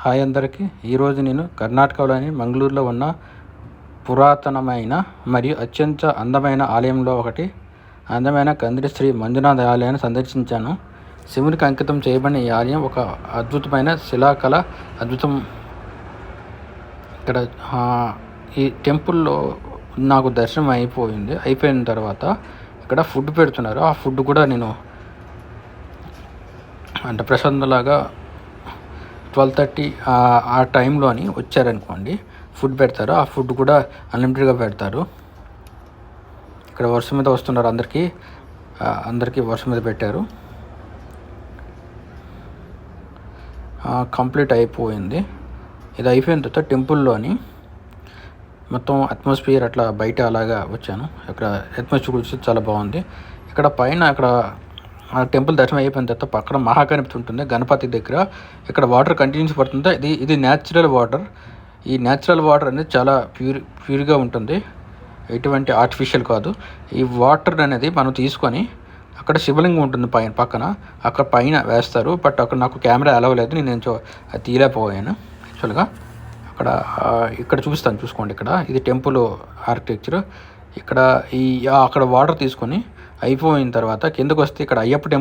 Hi అందరికీ. ఈరోజు నేను కర్ణాటకలోని మంగళూరులో ఉన్న పురాతనమైన మరియు అత్యంత అందమైన ఆలయంలో ఒకటి అందమైన కందిరి శ్రీ మంజునాథ ఆలయాన్ని సందర్శించాను. శివునికి అంకితం చేయబడిన ఈ ఆలయం ఒక అద్భుతమైన శిలాకళ అద్భుతం. ఇక్కడ ఈ టెంపుల్లో నాకు దర్శనం అయిపోయిన తర్వాత ఇక్కడ ఫుడ్ పెడుతున్నారు. ఆ ఫుడ్ కూడా నేను అంటే ప్రశాంతంలాగా 12:30 ఆ టైంలోని వచ్చారనుకోండి, ఫుడ్ పెడతారు. ఆ ఫుడ్ కూడా అన్లిమిటెడ్గా పెడతారు. ఇక్కడ వర్షం మీద వస్తున్నారు, అందరికీ వర్షం మీద పెట్టారు. కంప్లీట్ అయిపోయింది. ఇది అయిపోయిన తర్వాత టెంపుల్లోని మొత్తం అట్మాస్ఫియర్ అట్లా బయట అలాగా వచ్చాను. ఇక్కడ అట్మాస్ఫియర్ చూసి చాలా బాగుంది. ఇక్కడ పైన ఆ టెంపుల్ దర్శనం అయిపోయిన తర్వాత పక్కన మహాగణపతి ఉంటుంది, గణపతి దగ్గర. ఇక్కడ వాటర్ కంటిన్యూస్ పడుతుంది. ఇది న్యాచురల్ వాటర్. ఈ న్యాచురల్ వాటర్ అనేది చాలా ప్యూర్గా ఉంటుంది, ఎటువంటి ఆర్టిఫిషియల్ కాదు. ఈ వాటర్ అనేది మనం తీసుకొని అక్కడ శివలింగం ఉంటుంది పక్కన, అక్కడ పైన వేస్తారు. బట్ అక్కడ నాకు కెమెరా అలవ్ లేదు, నేను అది తీయలేకపోయాను యాక్చువల్గా. ఇక్కడ చూసుకోండి. ఇది టెంపుల్ ఆర్కిటెక్చర్. అక్కడ వాటర్ తీసుకొని అయిపోయిన తర్వాత కిందకు వస్తే ఇక్కడ అయ్యప్ప టెంపుల్